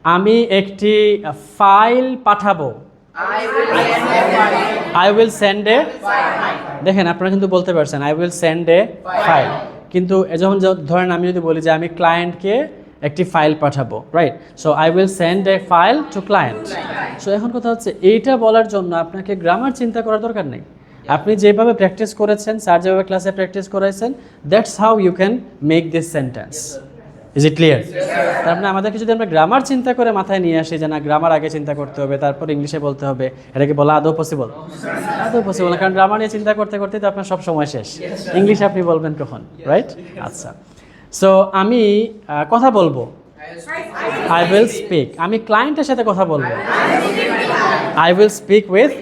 আমি একটি ফাইল পাঠাবো। আই উইল সেন্ড এ, দেখেন আপনারা কিন্তু বলতে পারছেন I will send A file, কিন্তু যখন ধরেন আমি যদি বলি যে আমি ক্লায়েন্টকে একটি ফাইল পাঠাবো, right? So I will send A file to client. So এখন কথা হচ্ছে এইটা বলার জন্য আপনাকে গ্রামার চিন্তা করার দরকার নেই। আপনি যেভাবে প্র্যাকটিস করেছেন, স্যার যেভাবে ক্লাসে প্র্যাকটিস করাইছেন, that's how you can make this sentence. Is it clear? তার মানে আমাদেরকে যদি আমরা গ্রামার চিন্তা করে মাথায় নিয়ে আসি যে না গ্রামার আগে চিন্তা করতে হবে তারপর ইংলিশে বলতে হবে, এটাকে বলা আদৌ পসিবল? আদৌ পসিবল না, কারণ গ্রামার নিয়ে চিন্তা করতে করতে তো আপনার সব সময় শেষ। ইংলিশে আপনি বলবেন কখন, রাইট? আচ্ছা, সো আমি কথা বলবো, আই উইল স্পিক। আমি ক্লায়েন্টের সাথে কথা বলবো, I will speak with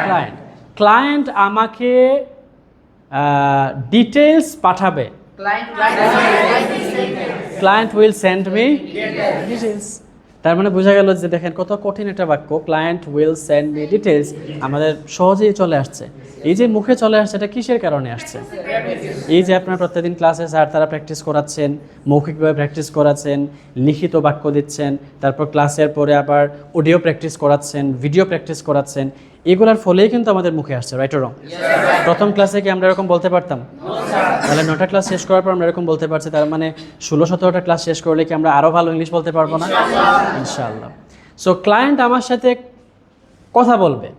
client. Client আমাকে ডিটেলস পাঠাবে, client will send me details. তার মানে বোঝা গেল যে দেখেন কত কঠিন একটা বাক্য, client will send me details আমাদের সহজেই চলে আসছে। এই যে মুখে চলে আসছে এটা কিসের কারণে আসছে? এই যে আপনারা প্রত্যেকদিন ক্লাসে স্যার তারা প্র্যাকটিস করাচ্ছেন, মৌখিকভাবে প্র্যাকটিস করাচ্ছেন, লিখিত বাক্য দিচ্ছেন, তারপর ক্লাসের পরে আবার অডিও প্র্যাকটিস করাচ্ছেন, ভিডিও প্র্যাকটিস করাচ্ছেন, এগুলোর ফলেই কিন্তু আমাদের মুখে আসছে, রাইট অর রং? প্রথম ক্লাসে কি আমরা এরকম বলতে পারতাম? তাহলে 9টা ক্লাস শেষ করার পর আমরা এরকম বলতে পারছি, তার মানে 16-17টা ক্লাস শেষ করলে কি আমরা আরও ভালো ইংলিশ বলতে পারবো না? ইনশাআল্লাহ। সো ক্লায়েন্ট আমার সাথে কথা বলবে,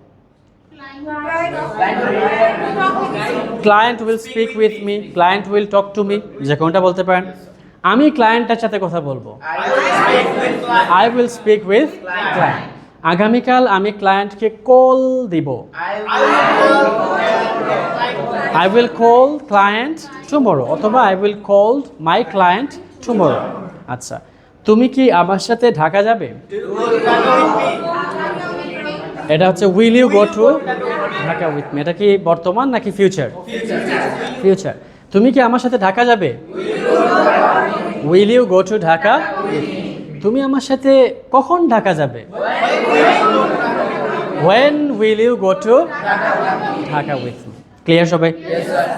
client will speak with me, client will talk to me, যে কোনটা বলতে পারেন। আমি ক্লায়েন্টের সাথে কথা বলবো, I will speak with client. আগামীকাল আমি ক্লায়েন্টকে কল দিব, I will call client tomorrow, অথবা I will call my client tomorrow. আচ্ছা, তুমি কি আমার সাথে ঢাকা যাবে? এটা হচ্ছে will you go to Dhaka with me. এটা কি বর্তমান নাকি ফিউচার? ফিউচার। তুমি কি আমার সাথে ঢাকা যাবে? Will you go to Dhaka? তুমি আমার সাথে কখন ঢাকা যাবে? When will you go to Dhaka with me? Clear সবাই?